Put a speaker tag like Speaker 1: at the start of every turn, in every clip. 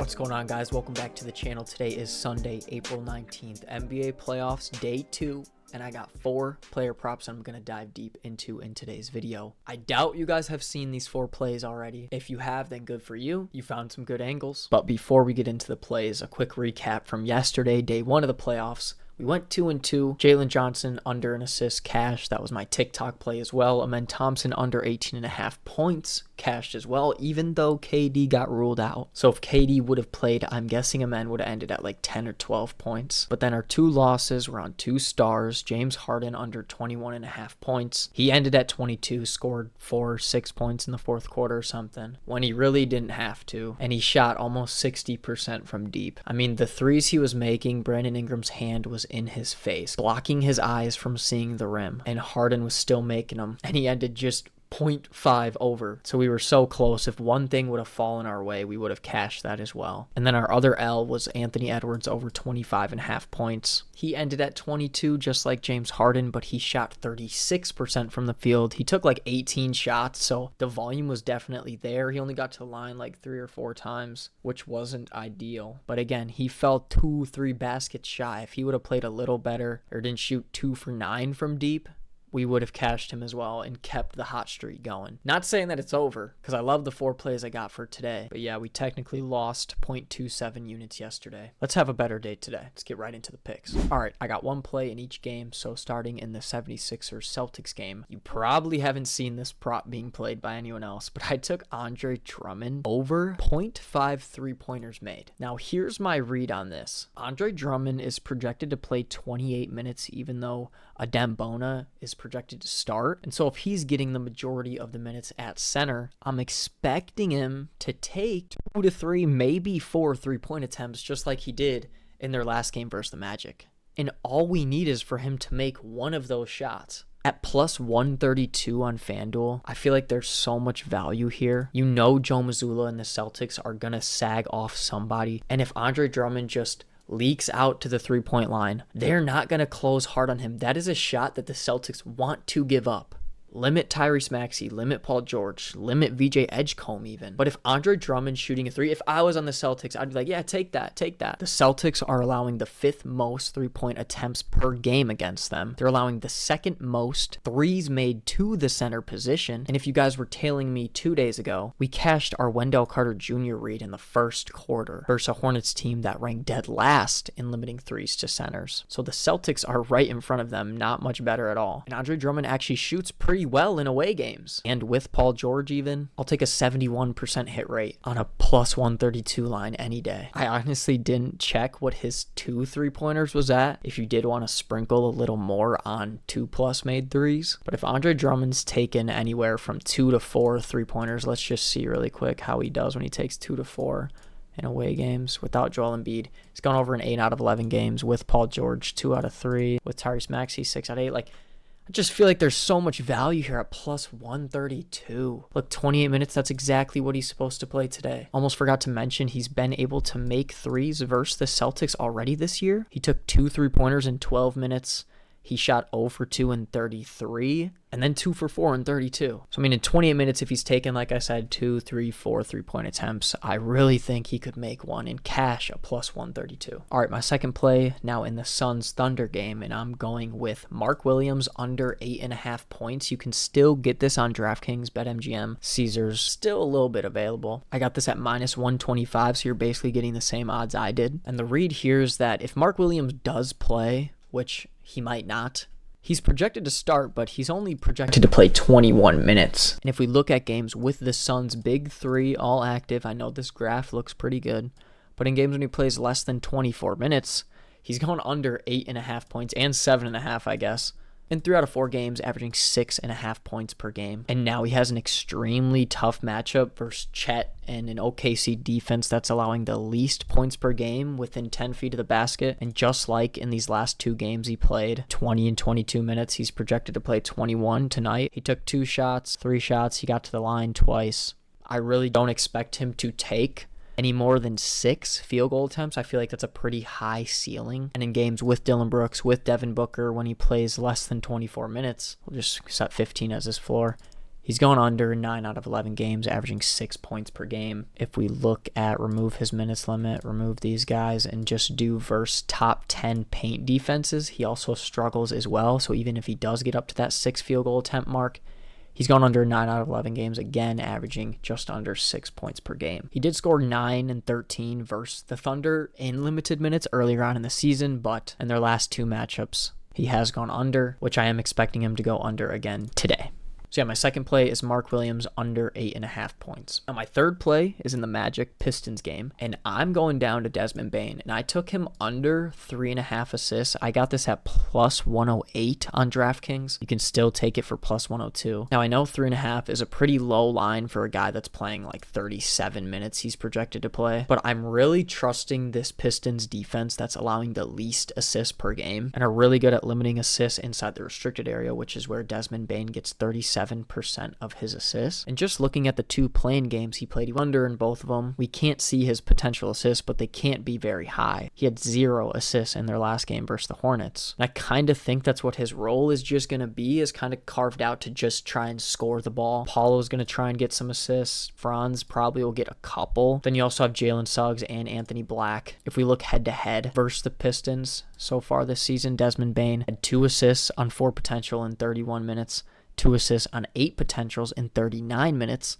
Speaker 1: What's going on, guys? Welcome back to the channel. Today is Sunday, April 19th, NBA playoffs day 2, and I got 4 player props I'm going to dive deep into in today's video. I doubt you guys have seen these 4 plays already. If you have, then good for you. You found some good angles. But before we get into the plays, a quick recap from yesterday, day 1 of the playoffs. We went 2-2. Jalen Johnson under an assist cashed. That was my TikTok play as well. Amen Thompson under 18.5 points cashed as well, even though KD got ruled out. So if KD would have played, I'm guessing Amen would have ended at like 10 or 12 points. But then our 2 losses were on 2 stars. James Harden under 21.5 points. He ended at 22, scored 4 or 6 points in the fourth quarter or something, when he really didn't have to. And he shot almost 60% from deep. I mean, the threes he was making, Brandon Ingram's hand was in his face, blocking his eyes from seeing the rim, and Harden was still making them, and he ended just 0.5 over. So we were so close. If one thing would have fallen our way, we would have cashed that as well. And then our other L was Anthony Edwards over 25.5 points. He ended at 22, just like James Harden, but he shot 36% from the field. He took like 18 shots, so the volume was definitely there. He only got to the line like 3 or 4 times, which wasn't ideal. But again, he fell 2-3 baskets shy. If he would have played a little better or didn't shoot 2 for 9 from deep, we would have cashed him as well and kept the hot streak going. Not saying that it's over, because I love the 4 plays I got for today. But yeah, we technically lost 0.27 units yesterday. Let's have a better day today. Let's get right into the picks. All right, I got 1 play in each game. So starting in the 76ers Celtics game, you probably haven't seen this prop being played by anyone else, but I took Andre Drummond over 0.5 3-pointers made. Now here's my read on this. Andre Drummond is projected to play 28 minutes, even though Adem Bona is projected to start. And so if he's getting the majority of the minutes at center, I'm expecting him to take 2 to 3, maybe 4 3-point attempts, just like he did in their last game versus the Magic. And all we need is for him to make one of those shots. At plus 132 on FanDuel, I feel like there's so much value here. You know Joe Mazzulla and the Celtics are going to sag off somebody. And if Andre Drummond just leaks out to the 3-point line, they're not going to close hard on him. That is a shot that the Celtics want to give up. Limit Tyrese Maxey, limit Paul George, limit VJ Edgecombe even. But if Andre Drummond's shooting a 3, if I was on the Celtics, I'd be like, yeah, take that, take that. The Celtics are allowing the 5th most 3-point attempts per game against them. They're allowing the 2nd most threes made to the center position. And if you guys were tailing me 2 days ago, we cashed our Wendell Carter Jr. read in the first quarter versus a Hornets team that ranked dead last in limiting threes to centers. So the Celtics are right in front of them, not much better at all. And Andre Drummond actually shoots pretty well in away games. And with Paul George even, I'll take a 71% hit rate on a plus 132 line any day. I honestly didn't check what his 2 3-pointers was at, if you did want to sprinkle a little more on 2+ made threes. But if Andre Drummond's taken anywhere from 2 to 4 3-pointers, let's just see really quick how he does when he takes 2 to 4 in away games without Joel Embiid. He's gone over in 8 out of 11 games. With Paul George, 2 out of 3. With Tyrese Maxey, 6 out of 8. Like, I just feel like there's so much value here at plus 132. Look, 28 minutes, that's exactly what he's supposed to play today. Almost forgot to mention he's been able to make threes versus the Celtics already this year. He took 2 3-pointers in 12 minutes. He shot 0 for 2 in 33, and then 2 for 4 in 32. So, I mean, in 28 minutes, if he's taken, like I said, 2, 3, 4 3-point attempts, I really think he could make one and cash a plus 132. All right, my second play now in the Suns Thunder game, and I'm going with Mark Williams under 8.5 points. You can still get this on DraftKings, BetMGM, Caesars, still a little bit available. I got this at minus 125, so you're basically getting the same odds I did. And the read here is that if Mark Williams does play, which he might not, he's projected to start, but he's only projected to play 21 minutes. And if we look at games with the Suns' big 3 all active, I know this graph looks pretty good, but in games when he plays less than 24 minutes, he's gone under 8.5 points and 7.5, I guess. In 3 out of 4 games, averaging 6.5 points per game. And now he has an extremely tough matchup versus Chet and an OKC defense that's allowing the least points per game within 10 feet of the basket. And just like in these last 2 games he played, 20 and 22 minutes, he's projected to play 21 tonight. He took 2 shots, 3 shots. He got to the line twice. I really don't expect him to take any more than 6 field goal attempts. I feel like that's a pretty high ceiling. And in games with Dylan Brooks, with Devin Booker, when he plays less than 24 minutes, we'll just set 15 as his floor. He's gone under 9 out of 11 games, averaging 6 points per game. If we look at remove his minutes limit, remove these guys, and just do versus top 10 paint defenses, he also struggles as well. So even if he does get up to that 6 field goal attempt mark, he's gone under 9 out of 11 games, again, averaging just under 6 points per game. He did score 9 and 13 versus the Thunder in limited minutes earlier on in the season, but in their last 2 matchups, he has gone under, which I am expecting him to go under again today. So yeah, my second play is Mark Williams under 8.5 points. Now my third play is in the Magic Pistons game, and I'm going down to Desmond Bane, and I took him under 3.5 assists. I got this at plus 108 on DraftKings. You can still take it for plus 102. Now I know 3.5 is a pretty low line for a guy that's playing like 37 minutes he's projected to play, but I'm really trusting this Pistons defense that's allowing the least assists per game and are really good at limiting assists inside the restricted area, which is where Desmond Bane gets 37% of his assists. And just looking at the 2 playing games he played, under in both of them, we can't see his potential assists, but they can't be very high. He had 0 assists in their last game versus the Hornets. And I kind of think that's what his role is just going to be, is kind of carved out to just try and score the ball. Paulo's going to try and get some assists. Franz probably will get a couple. Then you also have Jalen Suggs and Anthony Black. If we look head to head versus the Pistons so far this season, Desmond Bane had 2 assists on 4 potential in 31 minutes. 2 assists on 8 potentials in 39 minutes,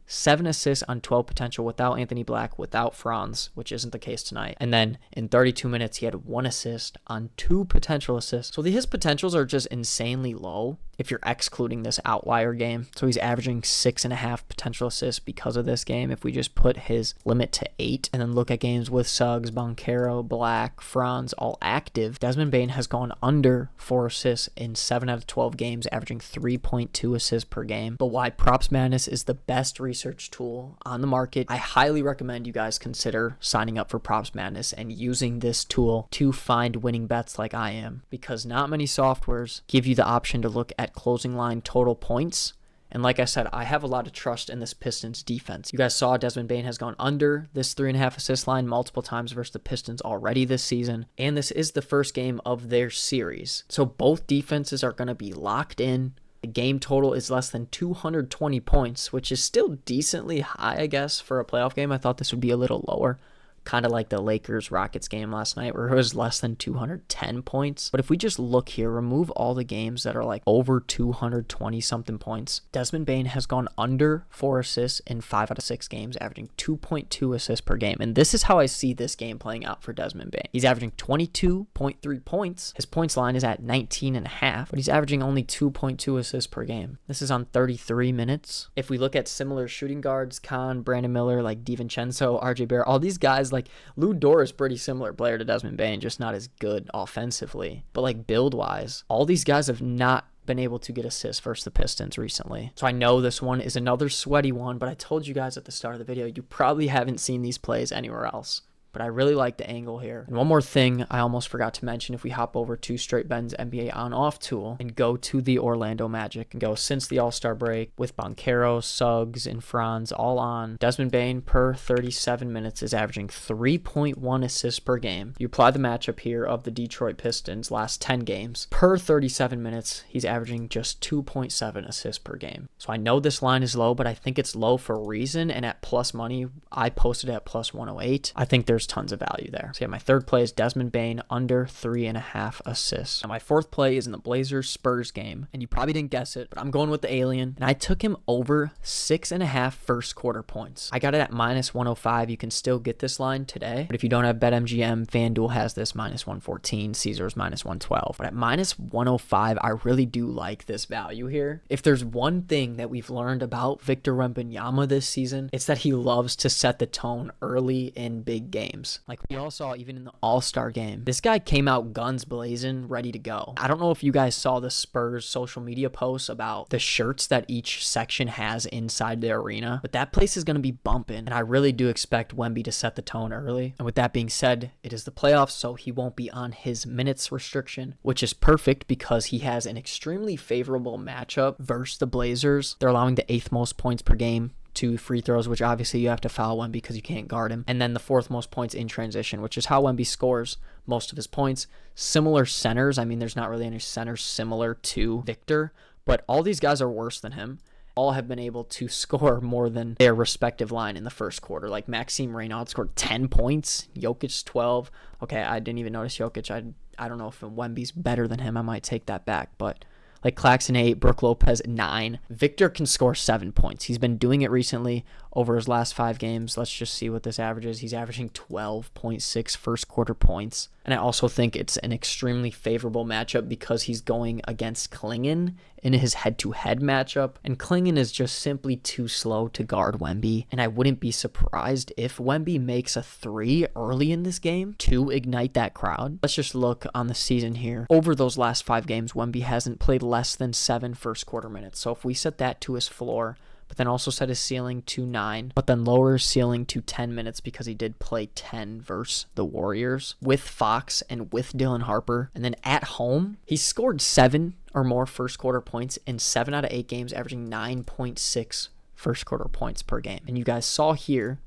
Speaker 1: 7 assists on 12 potential without Anthony Black, without Franz, which isn't the case tonight. And then in 32 minutes, he had 1 assist on 2 potential assists. So his potentials are just insanely low if you're excluding this outlier game. So he's averaging 6.5 potential assists because of this game. If we just put his limit to 8 and then look at games with Suggs, Banchero, Black, Franz all active, Desmond Bane has gone under 4 assists in 7 out of 12 games, averaging 3.2 assists per game. But why Props Madness is the best research tool on the market, I highly recommend you guys consider signing up for Props Madness and using this tool to find winning bets like I am, because not many softwares give you the option to look at closing line total points. And like I said, I have a lot of trust in this Pistons defense. You guys saw Desmond Bane has gone under this 3.5 assist line multiple times versus the Pistons already this season. And this is the first game of their series. So both defenses are going to be locked in. The game total is less than 220 points, which is still decently high, I guess, for a playoff game. I thought this would be a little lower. Kind of like the Lakers-Rockets game last night where it was less than 210 points. But if we just look here, remove all the games that are like over 220-something points, Desmond Bane has gone under 4 assists in 5 out of 6 games, averaging 2.2 assists per game. And this is how I see this game playing out for Desmond Bane. He's averaging 22.3 points. His points line is at 19.5, but he's averaging only 2.2 assists per game. This is on 33 minutes. If we look at similar shooting guards, Khan, Brandon Miller, like DiVincenzo, RJ Barrett, all these guys, like Lou Dort is pretty similar player to Desmond Bane, just not as good offensively. But like build-wise, all these guys have not been able to get assists versus the Pistons recently. So I know this one is another sweaty one, but I told you guys at the start of the video, you probably haven't seen these plays anywhere else. But I really like the angle here. And one more thing I almost forgot to mention, if we hop over to Straight Ben's NBA on-off tool and go to the Orlando Magic and go since the All-Star break with Banchero, Suggs, and Franz all on, Desmond Bane per 37 minutes is averaging 3.1 assists per game. You apply the matchup here of the Detroit Pistons last 10 games. Per 37 minutes, he's averaging just 2.7 assists per game. So I know this line is low, but I think it's low for a reason. And at plus money, I posted it at plus 108. I think there's tons of value there. So yeah, my third play is Desmond Bane under 3.5 assists. Now my fourth play is in the Blazers-Spurs game, and you probably didn't guess it, but I'm going with the alien, and I took him over 6.5 first quarter points. I got it at minus 105. You can still get this line today, but if you don't have BetMGM, FanDuel has this minus 114, Caesars minus 112. But at minus 105, I really do like this value here. If there's one thing that we've learned about Victor Wembanyama this season, it's that he loves to set the tone early in big games. Like we all saw even in the All-Star game. This guy came out guns blazing, ready to go. I don't know if you guys saw the Spurs social media posts about the shirts that each section has inside the arena, but that place is going to be bumping, and I really do expect Wemby to set the tone early. And with that being said, it is the playoffs, so he won't be on his minutes restriction, which is perfect because he has an extremely favorable matchup versus the Blazers. They're allowing the 8th most points per game, 2 free throws, which obviously you have to foul Wemby because you can't guard him. And then the 4th most points in transition, which is how Wemby scores most of his points. Similar centers. I mean, there's not really any centers similar to Victor, but all these guys are worse than him. all have been able to score more than their respective line in the first quarter. Like Maxime Reynaud scored 10 points, Jokic 12. Okay, I didn't even notice Jokic. I don't know if Wemby's better than him. I might take that back, but like Claxton 8, Brook Lopez 9. Victor can score 7 points. He's been doing it recently over his last 5 games. Let's just see what this averages. He's averaging 12.6 first quarter points. And I also think it's an extremely favorable matchup because he's going against Klingon in his head-to-head matchup. And Klingon is just simply too slow to guard Wemby. And I wouldn't be surprised if Wemby makes a 3 early in this game to ignite that crowd. Let's just look on the season here. Over those last 5 games, Wemby hasn't played less than 7 first quarter minutes. So if we set that to his floor, but then also set his ceiling to 9, but then lower his ceiling to 10 minutes because he did play 10 versus the Warriors with Fox and with Dylan Harper. And then at home, he scored 7 or more first quarter points in 7 out of 8 games, averaging 9.6 first quarter points per game. And you guys saw here,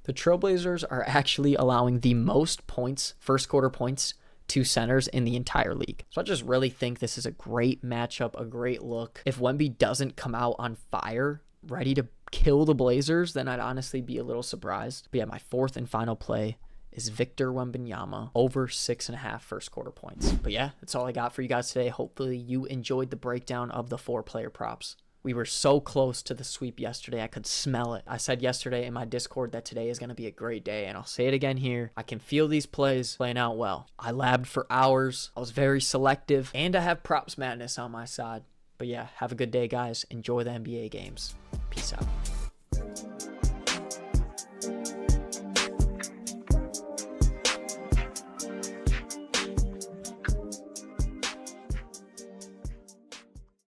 Speaker 1: the Trailblazers are actually allowing the most points, first quarter points, to centers in the entire league. So I just really think this is a great matchup, a great look. If Wemby doesn't come out on fire, ready to kill the Blazers, then I'd honestly be a little surprised. But yeah, my fourth and final play is Victor Wembanyama over 6.5 first quarter points. But yeah, that's all I got for you guys today. Hopefully you enjoyed the breakdown of the 4-player props. We were so close to the sweep yesterday. I could smell it. I said yesterday in my Discord that today is going to be a great day, and I'll say it again here. I can feel these plays playing out well. I labbed for hours. I was very selective, and I have Props Madness on my side. But yeah, have a good day, guys. Enjoy the NBA games. Peace out.